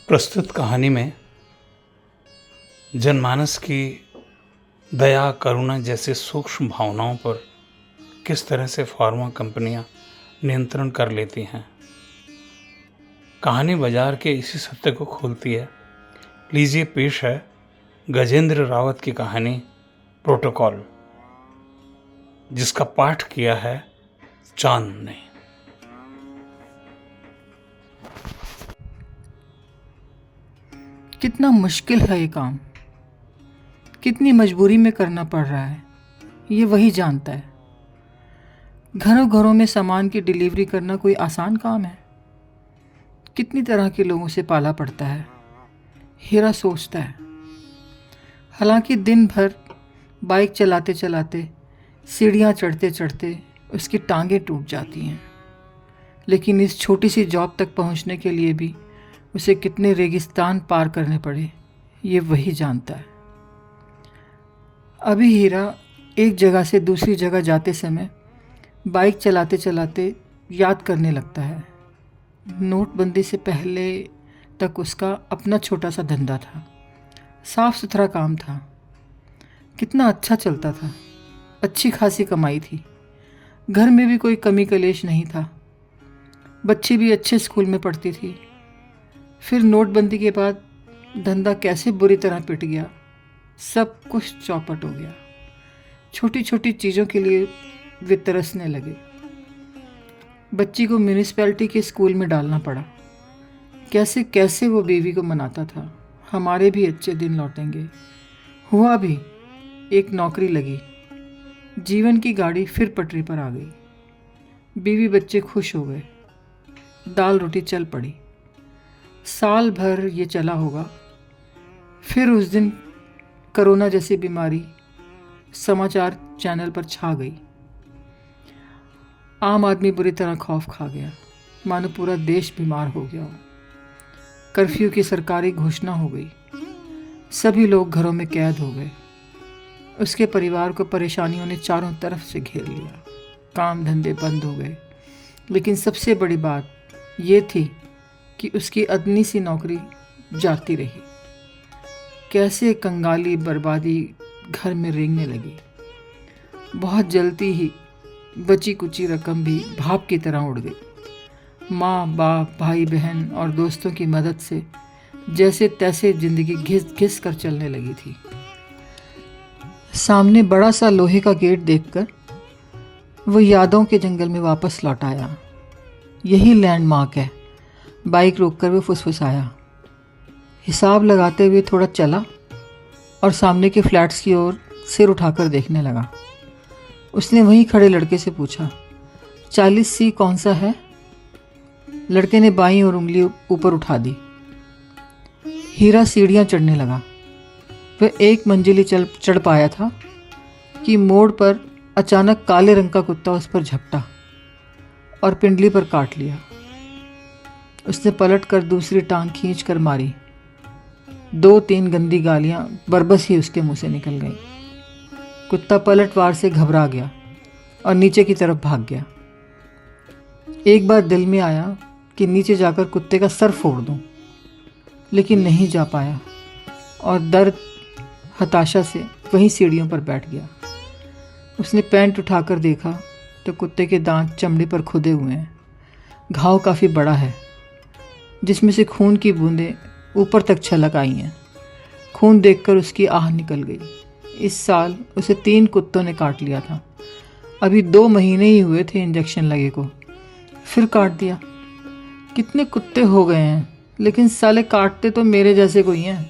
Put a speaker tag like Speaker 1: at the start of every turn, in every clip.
Speaker 1: प्रस्तुत कहानी में जनमानस की दया, करुणा जैसी सूक्ष्म भावनाओं पर किस तरह से फार्मा कंपनियां नियंत्रण कर लेती हैं। कहानी बाजार के इसी सत्य को खोलती है। लीजिए पेश है गजेंद्र रावत की कहानी प्रोटोकॉल, जिसका पाठ किया है चांद ने।
Speaker 2: कितना मुश्किल है ये काम, कितनी मजबूरी में करना पड़ रहा है, ये वही जानता है। घरों घरों में सामान की डिलीवरी करना कोई आसान काम है। कितनी तरह के लोगों से पाला पड़ता है, हीरा सोचता है। हालांकि दिन भर बाइक चलाते चलाते, सीढ़ियाँ चढ़ते चढ़ते उसकी टांगें टूट जाती हैं, लेकिन इस छोटी सी जॉब तक पहुंचने के लिए भी उसे कितने रेगिस्तान पार करने पड़े, ये वही जानता है। अभी हीरा एक जगह से दूसरी जगह जाते समय बाइक चलाते चलाते याद करने लगता है। नोटबंदी से पहले तक उसका अपना छोटा सा धंधा था, साफ सुथरा काम था, कितना अच्छा चलता था, अच्छी खासी कमाई थी, घर में भी कोई कमी कलेश नहीं था, बच्ची भी अच्छे स्कूल में पढ़ती थी। फिर नोटबंदी के बाद धंधा कैसे बुरी तरह पिट गया, सब कुछ चौपट हो गया। छोटी छोटी चीज़ों के लिए वे तरसने लगे। बच्ची को म्यूनिसिपैलिटी के स्कूल में डालना पड़ा। कैसे कैसे वो बीवी को मनाता था, हमारे भी अच्छे दिन लौटेंगे। हुआ भी, एक नौकरी लगी, जीवन की गाड़ी फिर पटरी पर आ गई। बीवी बच्चे खुश हो गए, दाल रोटी चल पड़ी। साल भर ये चला होगा। फिर उस दिन कोरोना जैसी बीमारी समाचार चैनल पर छा गई। आम आदमी बुरी तरह खौफ खा गया, मानो पूरा देश बीमार हो गया हो। कर्फ्यू की सरकारी घोषणा हो गई, सभी लोग घरों में कैद हो गए। उसके परिवार को परेशानियों ने चारों तरफ से घेर लिया, काम धंधे बंद हो गए। लेकिन सबसे बड़ी बात ये थी कि उसकी अदनी सी नौकरी जाती रही। कैसे कंगाली बर्बादी घर में रेंगने लगी। बहुत जल्दी ही बची कुची रकम भी भाप की तरह उड़ गई। माँ बाप, भाई बहन और दोस्तों की मदद से जैसे तैसे जिंदगी घिस घिस कर चलने लगी थी। सामने बड़ा सा लोहे का गेट देखकर वो यादों के जंगल में वापस लौट आया। यही लैंडमार्क है। बाइक रोककर वो फुसफुसाया। हिसाब लगाते हुए थोड़ा चला और सामने के फ्लैट्स की ओर सिर उठाकर देखने लगा। उसने वहीं खड़े लड़के से पूछा, 40C कौन सा है? लड़के ने बाईं ओर उंगली ऊपर उठा दी। हीरा सीढ़ियाँ चढ़ने लगा। वह एक मंजिली चढ़ पाया था कि मोड़ पर अचानक काले रंग का कुत्ता उस पर झपटा और पिंडली पर काट लिया। उसने पलटकर दूसरी टांग खींच कर मारी। 2-3 गंदी गालियां बरबस ही उसके मुंह से निकल गईं। कुत्ता पलटवार से घबरा गया और नीचे की तरफ भाग गया। एक बार दिल में आया कि नीचे जाकर कुत्ते का सर फोड़ दूं, लेकिन नहीं जा पाया और दर्द हताशा से वहीं सीढ़ियों पर बैठ गया। उसने पैंट उठाकर देखा तो कुत्ते के दांत चमड़े पर खुदे हुए हैं। घाव काफ़ी बड़ा है, जिसमें से खून की बूंदें ऊपर तक छलक आई हैं। खून देखकर उसकी आह निकल गई। इस साल उसे 3 कुत्तों ने काट लिया था। अभी 2 महीने ही हुए थे इंजेक्शन लगे को, फिर काट दिया। कितने कुत्ते हो गए हैं, लेकिन साले काटते तो मेरे जैसे कोई हैं।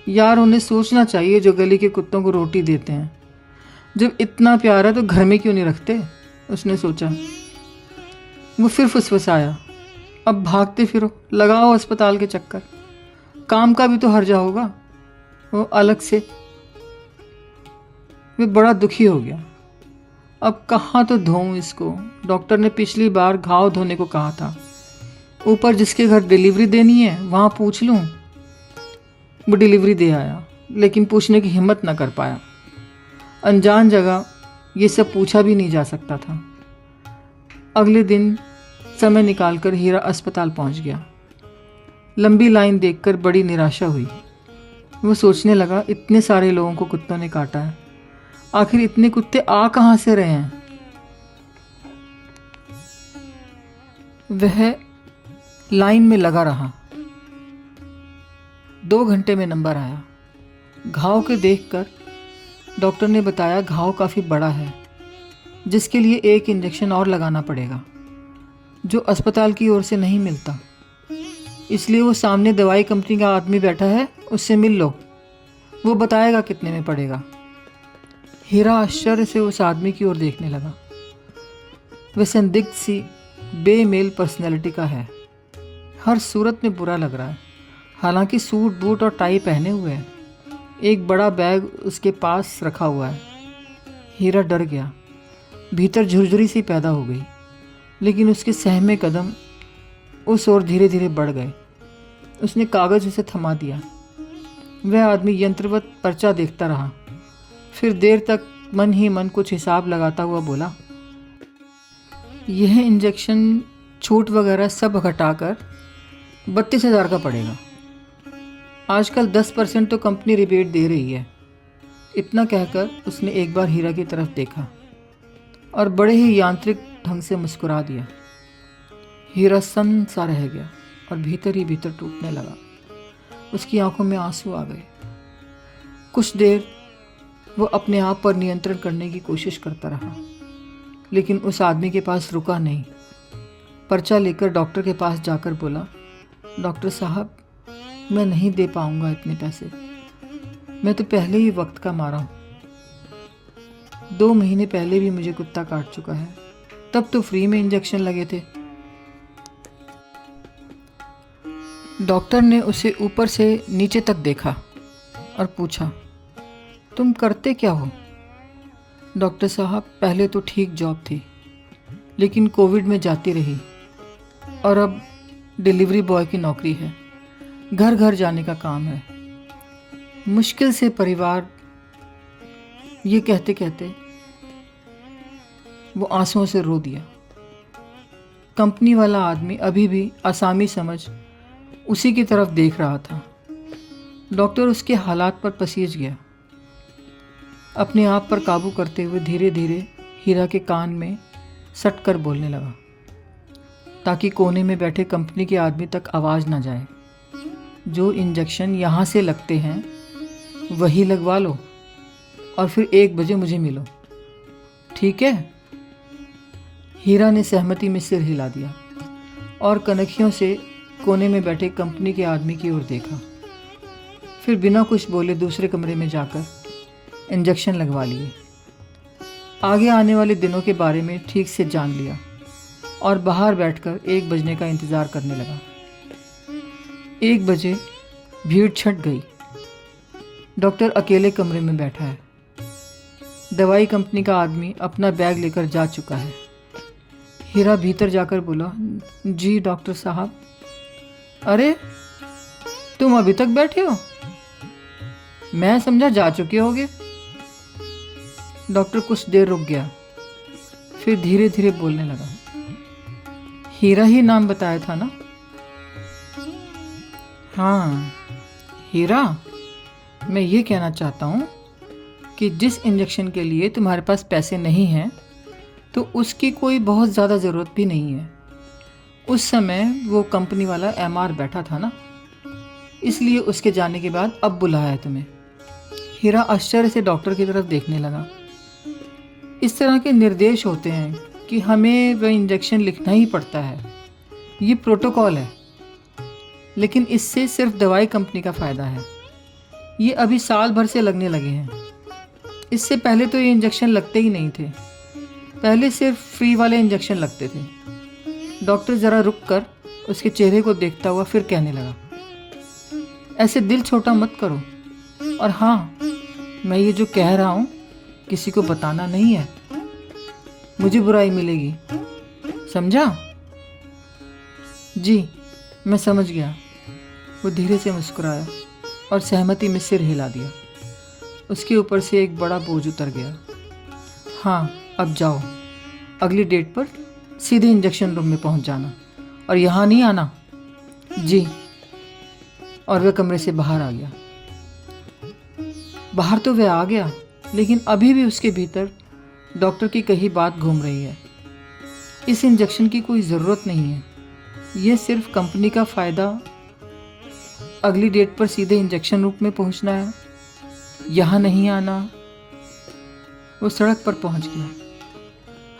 Speaker 2: यार, उन्हें सोचना चाहिए जो गली के कुत्तों को रोटी देते हैं। जब इतना प्यार है तो घर में क्यों नहीं रखते, उसने सोचा। वो फिर फुसफुसाया, अब भागते फिरो, लगाओ अस्पताल के चक्कर, काम का भी तो हर्जा होगा। वो अलग से वे बड़ा दुखी हो गया। अब कहाँ तो धोऊं इसको। डॉक्टर ने पिछली बार घाव धोने को कहा था। ऊपर जिसके घर डिलीवरी देनी है वहाँ पूछ लूँ। वो डिलीवरी दे आया, लेकिन पूछने की हिम्मत न कर पाया। अनजान जगह ये सब पूछा भी नहीं जा सकता था। अगले दिन समय निकालकर हीरा अस्पताल पहुंच गया। लंबी लाइन देखकर बड़ी निराशा हुई। वो सोचने लगा, इतने सारे लोगों को कुत्तों ने काटा है, आखिर इतने कुत्ते आ कहाँ से रहे हैं। वह लाइन में लगा रहा। 2 घंटे में नंबर आया। घाव के देखकर डॉक्टर ने बताया घाव काफ़ी बड़ा है, जिसके लिए 1 इंजेक्शन और लगाना पड़ेगा, जो अस्पताल की ओर से नहीं मिलता। इसलिए वो सामने दवाई कंपनी का आदमी बैठा है, उससे मिल लो, वो बताएगा कितने में पड़ेगा। हीरा आश्चर्य से उस आदमी की ओर देखने लगा। वह संदिग्ध सी बेमेल पर्सनैलिटी का है, हर सूरत में बुरा लग रहा है, हालांकि सूट बूट और टाई पहने हुए है। एक बड़ा बैग उसके पास रखा हुआ है। हीरा डर गया, भीतर झुरझुरी सी पैदा हो गई, लेकिन उसके सहमे कदम उस ओर धीरे धीरे बढ़ गए। उसने कागज़ उसे थमा दिया। वह आदमी यंत्रवत पर्चा देखता रहा, फिर देर तक मन ही मन कुछ हिसाब लगाता हुआ बोला, यह इंजेक्शन छूट वगैरह सब घटाकर 32,000 का पड़ेगा। आजकल 10% तो कंपनी रिबेट दे रही है। इतना कहकर उसने एक बार हीरा की तरफ देखा और बड़े ही यांत्रिक ढंग से मुस्कुरा दिया। हीरा सन्न सा रह गया और भीतर ही भीतर टूटने लगा। उसकी आंखों में आंसू आ गए। कुछ देर वो अपने आप पर नियंत्रण करने की कोशिश करता रहा, लेकिन उस आदमी के पास रुका नहीं। पर्चा लेकर डॉक्टर के पास जाकर बोला, डॉक्टर साहब, मैं नहीं दे पाऊंगा इतने पैसे, मैं तो पहले ही वक्त का मारा हूँ। 2 महीने पहले भी मुझे कुत्ता काट चुका है, तब तो फ्री में इंजेक्शन लगे थे। डॉक्टर ने उसे ऊपर से नीचे तक देखा और पूछा, तुम करते क्या हो? डॉक्टर साहब, पहले तो ठीक जॉब थी, लेकिन कोविड में जाती रही और अब डिलीवरी बॉय की नौकरी है। घर घर जाने का काम है। मुश्किल से परिवार। ये कहते कहते वो आंसुओं से रो दिया। कंपनी वाला आदमी अभी भी आसामी समझ उसी की तरफ देख रहा था। डॉक्टर उसके हालात पर पसीज गया। अपने आप पर काबू करते हुए धीरे धीरे हीरा के कान में सट कर बोलने लगा, ताकि कोने में बैठे कंपनी के आदमी तक आवाज़ ना जाए। जो इंजेक्शन यहाँ से लगते हैं वही लगवा लो और फिर 1 बजे मुझे मिलो, ठीक है? हीरा ने सहमति में सिर हिला दिया और कनखियों से कोने में बैठे कंपनी के आदमी की ओर देखा। फिर बिना कुछ बोले दूसरे कमरे में जाकर इंजेक्शन लगवा लिए। आगे आने वाले दिनों के बारे में ठीक से जान लिया और बाहर बैठकर 1 बजने का इंतज़ार करने लगा। 1 बजे भीड़ छट गई। डॉक्टर अकेले कमरे में बैठा है। दवाई कंपनी का आदमी अपना बैग लेकर जा चुका है। हीरा भीतर जाकर बोला, जी डॉक्टर साहब। अरे, तुम अभी तक बैठे हो? मैं समझा जा चुके होगे। डॉक्टर कुछ देर रुक गया, फिर धीरे धीरे बोलने लगा, हीरा ही नाम बताया था ना? हाँ, हीरा। मैं ये कहना चाहता हूँ कि जिस इंजेक्शन के लिए तुम्हारे पास पैसे नहीं हैं, तो उसकी कोई बहुत ज़्यादा ज़रूरत भी नहीं है। उस समय वो कंपनी वाला एमआर बैठा था ना, इसलिए उसके जाने के बाद अब बुलाया है तुम्हें। हीरा आश्चर्य से डॉक्टर की तरफ देखने लगा। इस तरह के निर्देश होते हैं कि हमें वह इंजेक्शन लिखना ही पड़ता है। ये प्रोटोकॉल है, लेकिन इससे सिर्फ दवाई कंपनी का फ़ायदा है। ये अभी साल भर से लगने लगे हैं। इससे पहले तो ये इंजेक्शन लगते ही नहीं थे। पहले सिर्फ फ्री वाले इंजेक्शन लगते थे। डॉक्टर ज़रा रुक कर उसके चेहरे को देखता हुआ फिर कहने लगा, ऐसे दिल छोटा मत करो। और हाँ, मैं ये जो कह रहा हूँ किसी को बताना नहीं है, मुझे बुराई मिलेगी, समझा? जी, मैं समझ गया। वो धीरे से मुस्कुराया और सहमति में सिर हिला दिया। उसके ऊपर से एक बड़ा बोझ उतर गया। हाँ, अब जाओ। अगली डेट पर सीधे इंजेक्शन रूम में पहुंच जाना और यहाँ नहीं आना। जी। और वह कमरे से बाहर आ गया। बाहर तो वह आ गया, लेकिन अभी भी उसके भीतर डॉक्टर की कही बात घूम रही है। इस इंजेक्शन की कोई ज़रूरत नहीं है, यह सिर्फ कंपनी का फ़ायदा, अगली डेट पर सीधे इंजेक्शन रूप में पहुंचना है, यहाँ नहीं आना। वो सड़क पर पहुंच गया।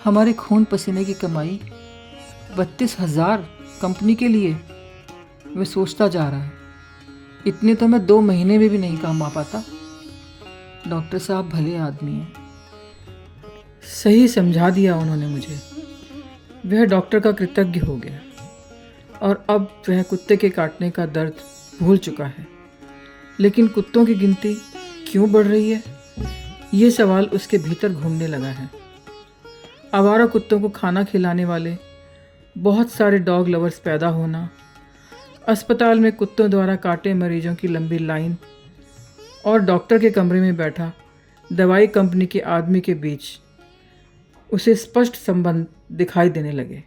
Speaker 2: हमारे खून पसीने की कमाई 32,000 कंपनी के लिए। वह सोचता जा रहा है, इतने तो मैं 2 महीने में भी नहीं कमा पाता। डॉक्टर साहब भले आदमी हैं, सही समझा दिया उन्होंने मुझे। वह डॉक्टर का कृतज्ञ हो गया और अब वह कुत्ते के काटने का दर्द भूल चुका है। लेकिन कुत्तों की गिनती क्यों बढ़ रही है, ये सवाल उसके भीतर घूमने लगा है। आवारा कुत्तों को खाना खिलाने वाले बहुत सारे डॉग लवर्स पैदा होना, अस्पताल में कुत्तों द्वारा काटे मरीजों की लंबी लाइन और डॉक्टर के कमरे में बैठा दवाई कंपनी के आदमी के बीच उसे स्पष्ट संबंध दिखाई देने लगे।